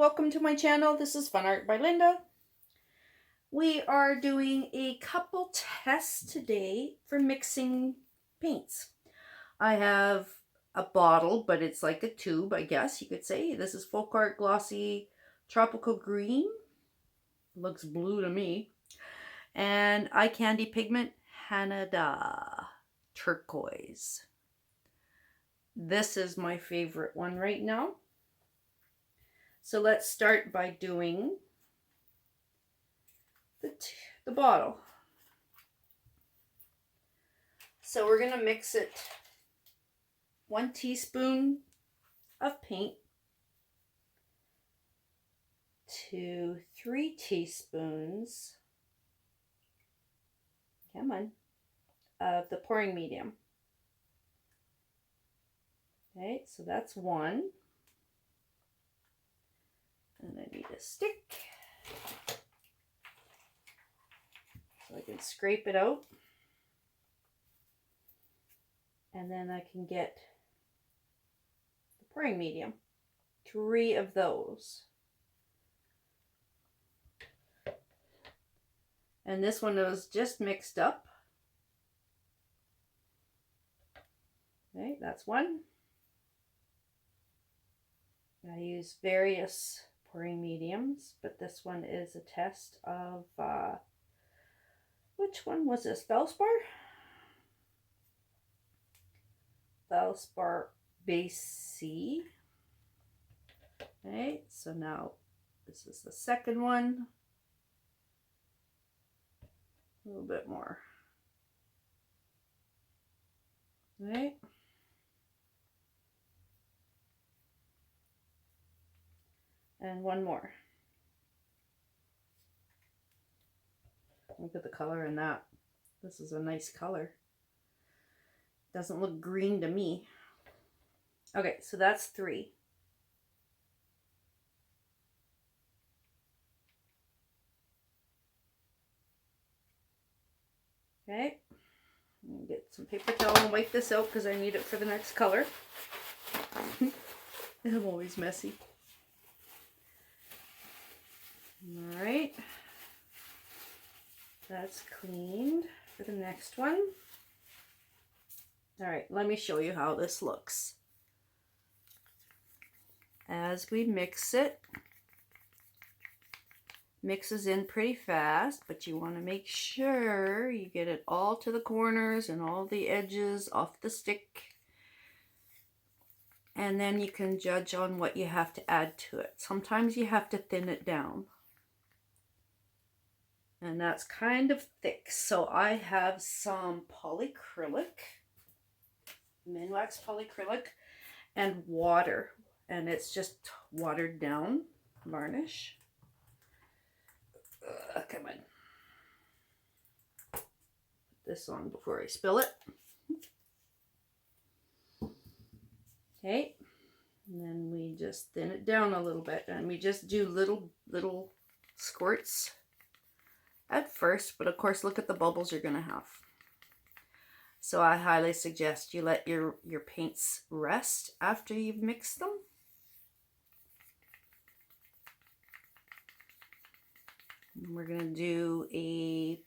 welcome to my channel. This is Fun Art by Linda. We are doing a couple tests today for mixing paints. I have a bottle, but it's like a tube, I guess you could say. This is Floetrol Glossy Tropical Green. Looks blue to me. And Eye Candy Pigment Hanada Turquoise. This is my favorite one right now. So let's start by doing the bottle. So we're going to mix it 1 teaspoon of paint to 3 teaspoons, come on, of the pouring medium. Okay, so that's 1. And I need a stick so I can scrape it out. And then I can get the pouring medium, 3 of those. And this one was just mixed up. Okay, that's 1. I use various pouring mediums, but this one is a test of, which one was this? Valspar? Valspar Base C. Okay, so now this is the second one. A little bit more. Okay. And 1 more. Look at the color in that. This is a nice color. Doesn't look green to me. Okay, so that's 3. Okay. Get some paper towel and wipe this out because I need it for the next color. I'm always messy. Alright. That's cleaned for the next one. Alright, let me show you how this looks. As we mix it, mixes in pretty fast, but you want to make sure you get it all to the corners and all the edges off the stick. And then you can judge on what you have to add to it. Sometimes you have to thin it down. And that's kind of thick. So I have some polyacrylic, Minwax polyacrylic, and water. And it's just watered down varnish. Come on. Put this on before I spill it. Okay. And then we just thin it down a little bit. And we just do little squirts at first, but of course look at the bubbles you're going to have. So I highly suggest you let your paints rest after you've mixed them. And we're going to do a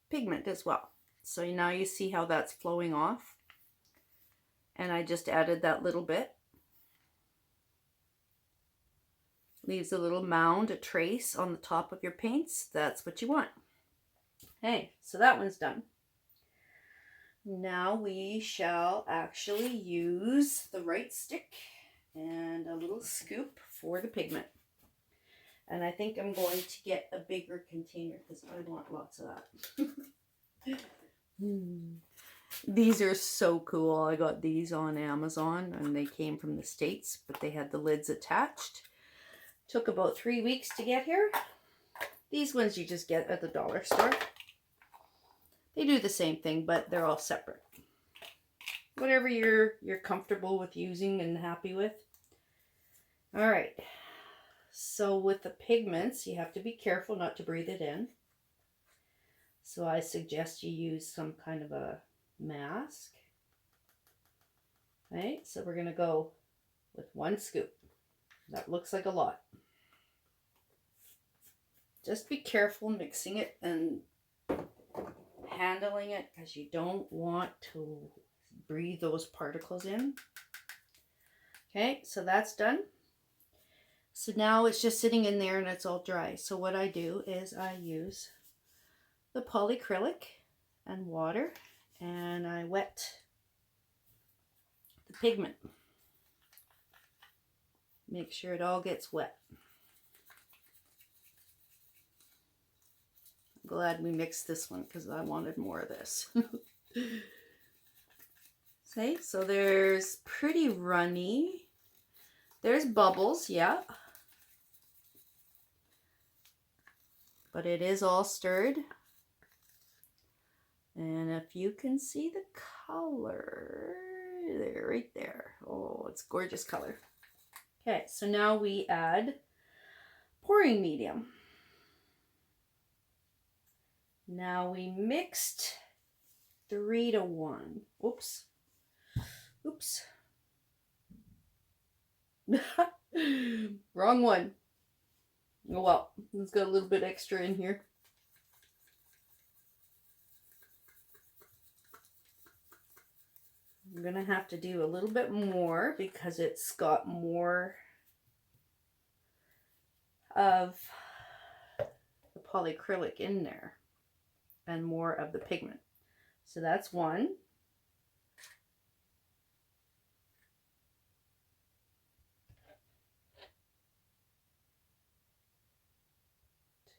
pigment as well. So now you see how that's flowing off. And I just added that little bit. Leaves a little mound, a trace on the top of your paints. That's what you want. Okay, so that one's done. Now we shall actually use the right stick and a little scoop for the pigment. And I think I'm going to get a bigger container because I want lots of that. These are so cool. I got these on Amazon and they came from the States, but they had the lids attached. Took about 3 weeks to get here. These ones you just get at the dollar store. They do the same thing, but they're all separate. Whatever you're comfortable with using and happy with. All right. So with the pigments, you have to be careful not to breathe it in. So I suggest you use some kind of a mask. Right, so we're going to go with 1 scoop. That looks like a lot. Just be careful mixing it and handling it, because you don't want to breathe those particles in. Okay, so that's done. So now it's just sitting in there and it's all dry. So what I do is I use the polyacrylic and water, and I wet the pigment. Make sure it all gets wet. I'm glad we mixed this one because I wanted more of this. See, so there's pretty runny. There's bubbles, yeah. But it is all stirred. And if you can see the color, there, right there. Oh, it's gorgeous color. Okay, so now we add pouring medium. Now we mixed 3-to-1. Oops. Oops. Wrong one. Oh well, it's got a little bit extra in here. I'm gonna have to do a little bit more because it's got more of the polyacrylic in there and more of the pigment. So that's 1.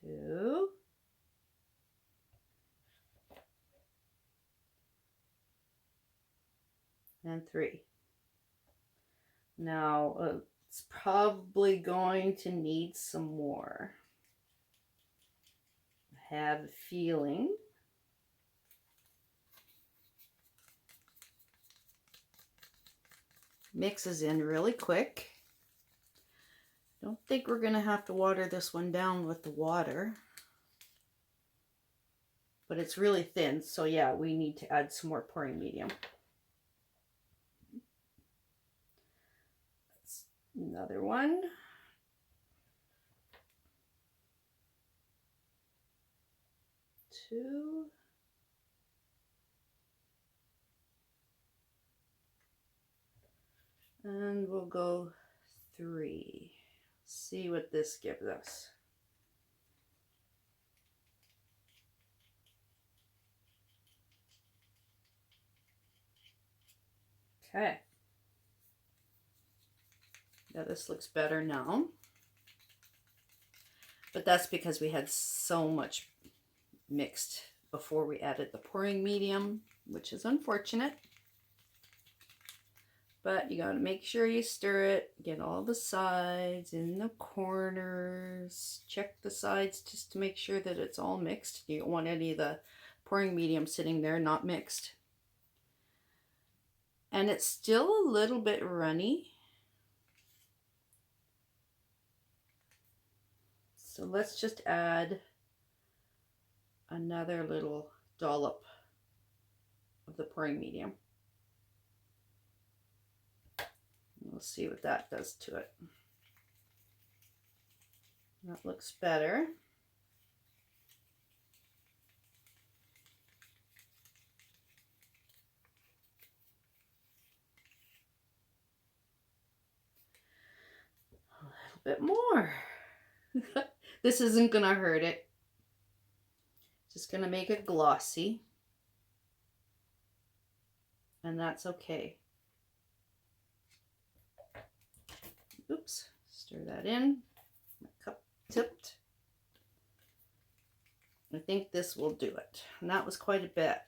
2. And 3. Now it's probably going to need some more. I have a feeling. Mixes in really quick. Don't think we're gonna have to water this one down with the water. But it's really thin, so yeah, we need to add some more pouring medium. That's another one. 2. And we'll go 3. See what this gives us. Okay. Yeah, this looks better now. But that's because we had so much mixed before we added the pouring medium, which is unfortunate. But you gotta make sure you stir it, get all the sides in the corners, check the sides just to make sure that it's all mixed. You don't want any of the pouring medium sitting there not mixed. And it's still a little bit runny. So let's just add another little dollop of the pouring medium. We'll see what that does to it. That looks better. A little bit more. This isn't gonna hurt it. Just gonna make it glossy. And that's okay. Oops, stir that in. My cup tipped. I think this will do it. And that was quite a bit.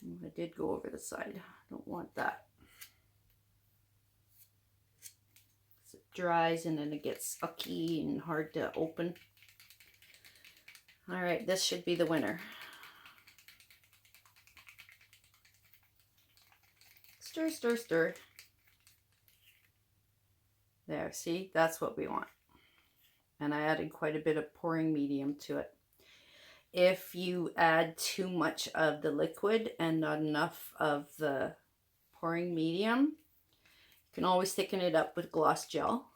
I did go over the side. Don't want that. It dries and then it gets sucky and hard to open. All right, this should be the winner. Stir, stir, stir. There, see, that's what we want. And I added quite a bit of pouring medium to it. If you add too much of the liquid and not enough of the pouring medium. You can always thicken it up with gloss gel.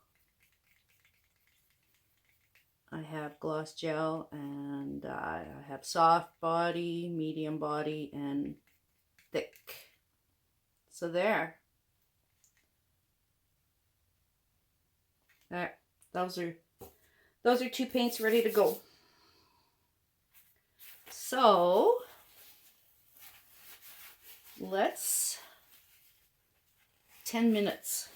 I have gloss gel, and I have soft body, medium body, and thick. So there. There. Those are 2 paints ready to go. So let's 10 minutes.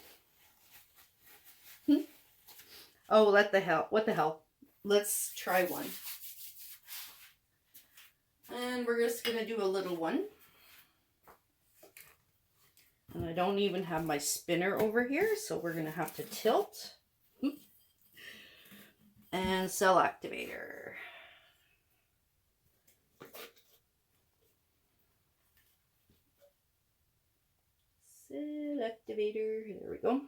Oh, what the hell? Let's try one. And we're just gonna do a little one. And I don't even have my spinner over here, so we're gonna have to tilt. And cell activator. Cell activator, there we go.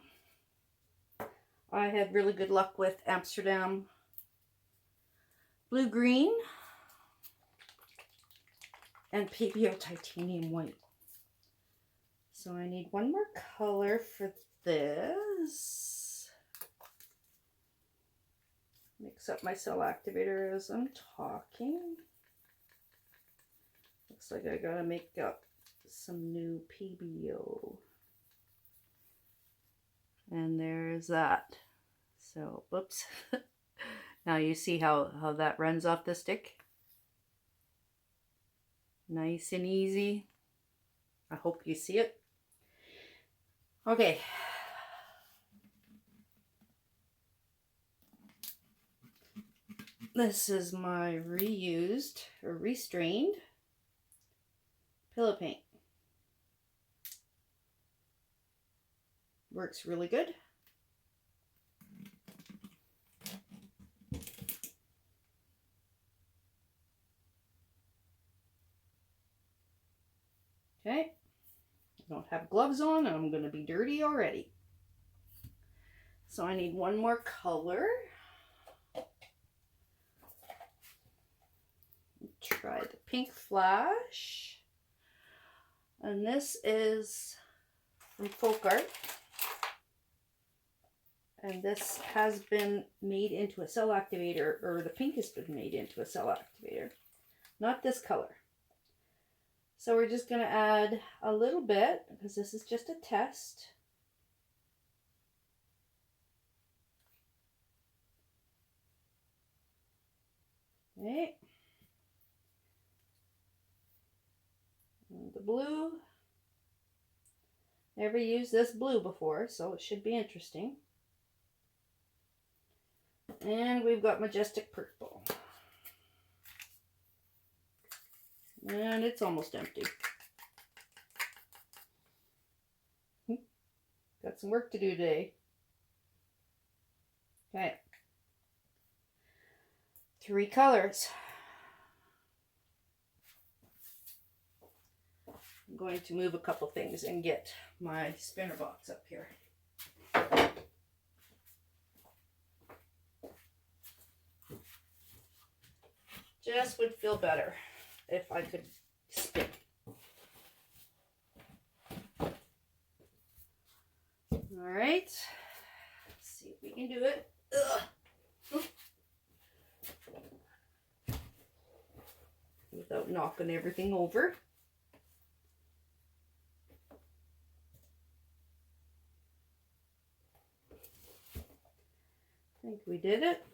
I had really good luck with Amsterdam blue green and Pebeo titanium white. So I need one more color for this. Mix up my cell activator as I'm talking. Looks like I gotta make up some new Pebeo. And there's that. So, whoops. Now you see how that runs off the stick. Nice and easy. I hope you see it. Okay. This is my reused or restrained pillow paint. Works really good. Okay. I don't have gloves on and I'm going to be dirty already. So I need one more color. Try the pink flash. And this is from Floetrol. And this has been made into a cell activator, or the pink has been made into a cell activator. Not this color. So we're just going to add a little bit, because this is just a test. Okay. And the blue. Never used this blue before, so it should be interesting. And we've got Majestic purple. And it's almost empty. Got some work to do today. Okay. 3 colors. I'm going to move a couple things and get my spinner box up here. Just would feel better if I could spin. All right, let's see if we can do it. Without knocking everything over. I think we did it.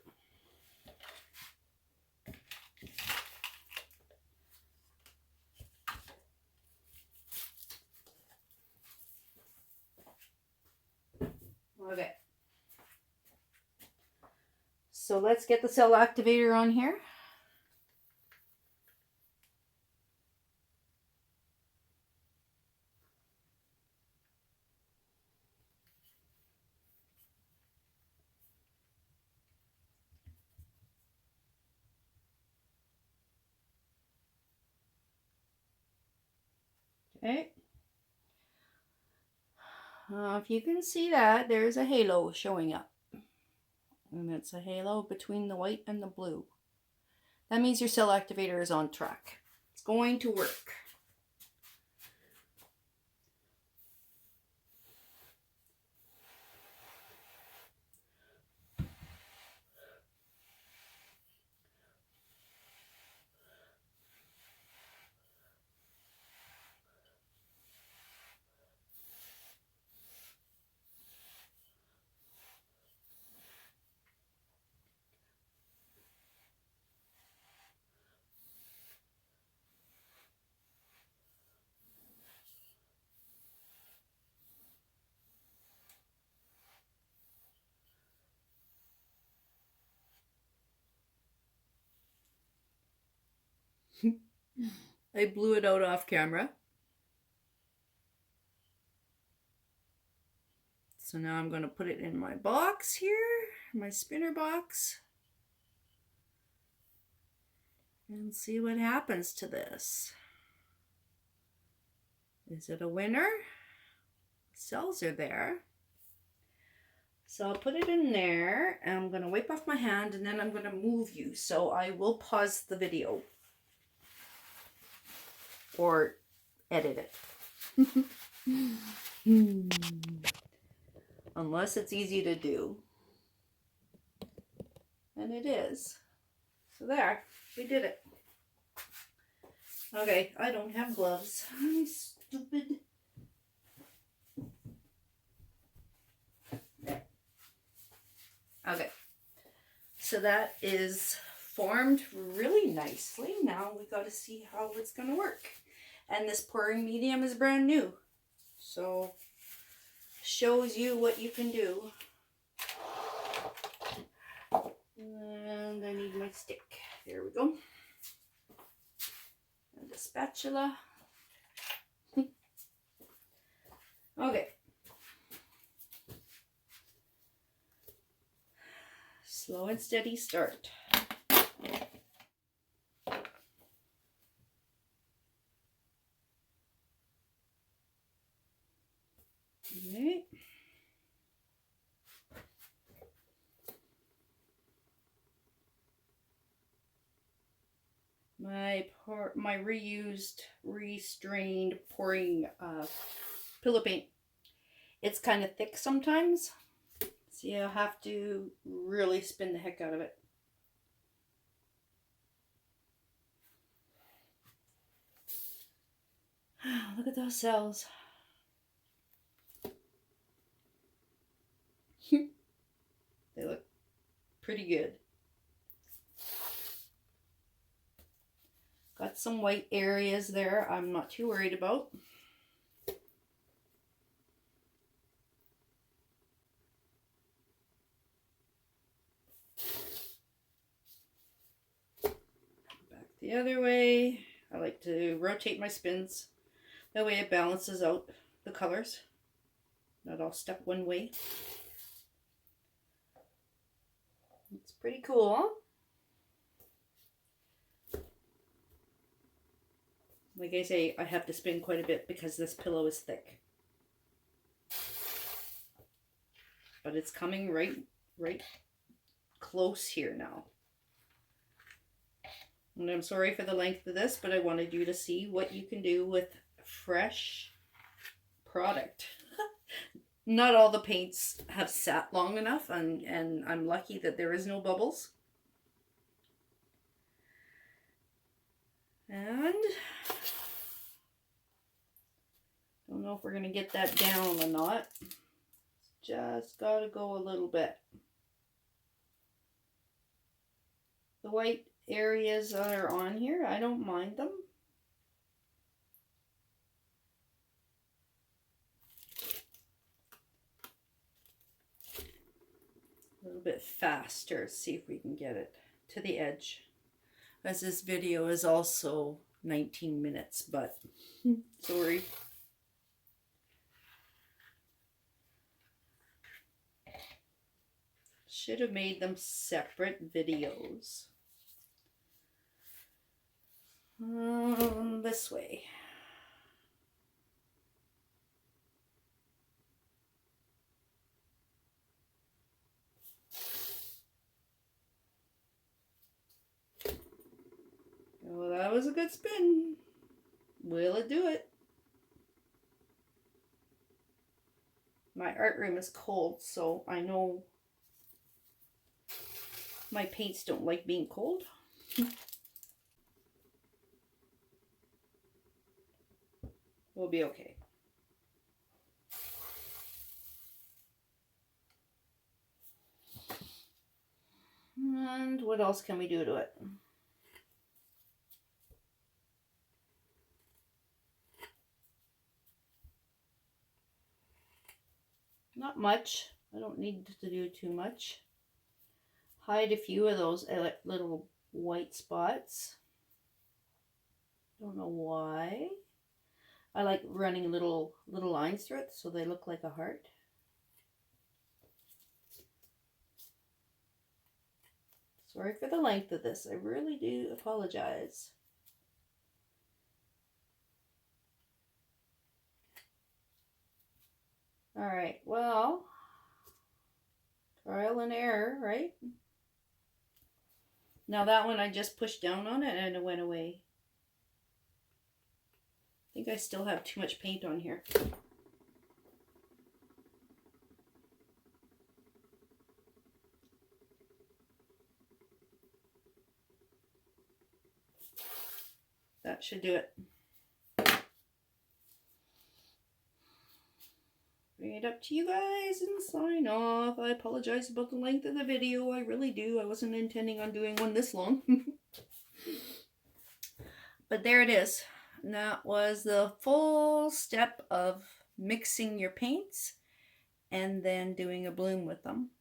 Okay. So let's get the cell activator on here. Okay. If you can see that, there's a halo showing up. And it's a halo between the white and the blue. That means your cell activator is on track. It's going to work. I blew it out off camera. So now I'm going to put it in my box here, my spinner box, and see what happens to this. Is it a winner? Cells are there. So I'll put it in there, and I'm going to wipe off my hand, and then I'm going to move you. So I will pause the video or edit it. Unless it's easy to do. And it is. So there, we did it. Okay, I don't have gloves. I'm stupid. There. Okay, so that is formed really nicely. Now we got to see how it's going to work. And this pouring medium is brand new. So shows you what you can do. And I need my stick. There we go. And a spatula. Okay. Slow and steady start. Okay. My reused, restrained pouring pillow paint. It's kind of thick sometimes, so you have to really spin the heck out of it. Look at those cells. They look pretty good. Got some white areas there I'm not too worried about. Back the other way. I like to rotate my spins. That way it balances out the colors. Not all stuck one way. It's pretty cool. Like I say, I have to spin quite a bit because this pillow is thick. But it's coming right close here now. And I'm sorry for the length of this, but I wanted you to see what you can do with fresh product. Not all the paints have sat long enough, and I'm lucky that there is no bubbles. And don't know if we're going to get that down or not. Just got to go a little bit. The white areas that are on here, I don't mind them. A little bit faster, see if we can get it to the edge. As this video is also 19 minutes, but sorry. Should have made them separate videos. This way. Well, that was a good spin. Will it do it? My art room is cold, so I know my paints don't like being cold. We'll be okay. And what else can we do to it? Not much. I don't need to do too much. Hide a few of those little white spots. Don't know why. I like running little lines through it so they look like a heart. Sorry for the length of this. I really do apologize. All right, well, trial and error, right? Now that one I just pushed down on it and it went away. I think I still have too much paint on here. That should do it. Bring it up to you guys and sign off. I apologize about the length of the video. I really do. I wasn't intending on doing one this long. But there it is. And that was the full step of mixing your paints and then doing a bloom with them.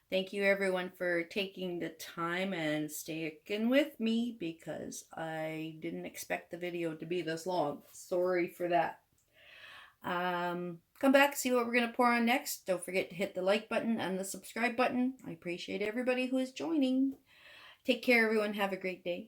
Thank you everyone for taking the time and sticking with me because I didn't expect the video to be this long. Sorry for that. Come back, see what we're going to pour on next. Don't forget to hit the like button and the subscribe button. I appreciate everybody who is joining. Take care everyone. Have a great day.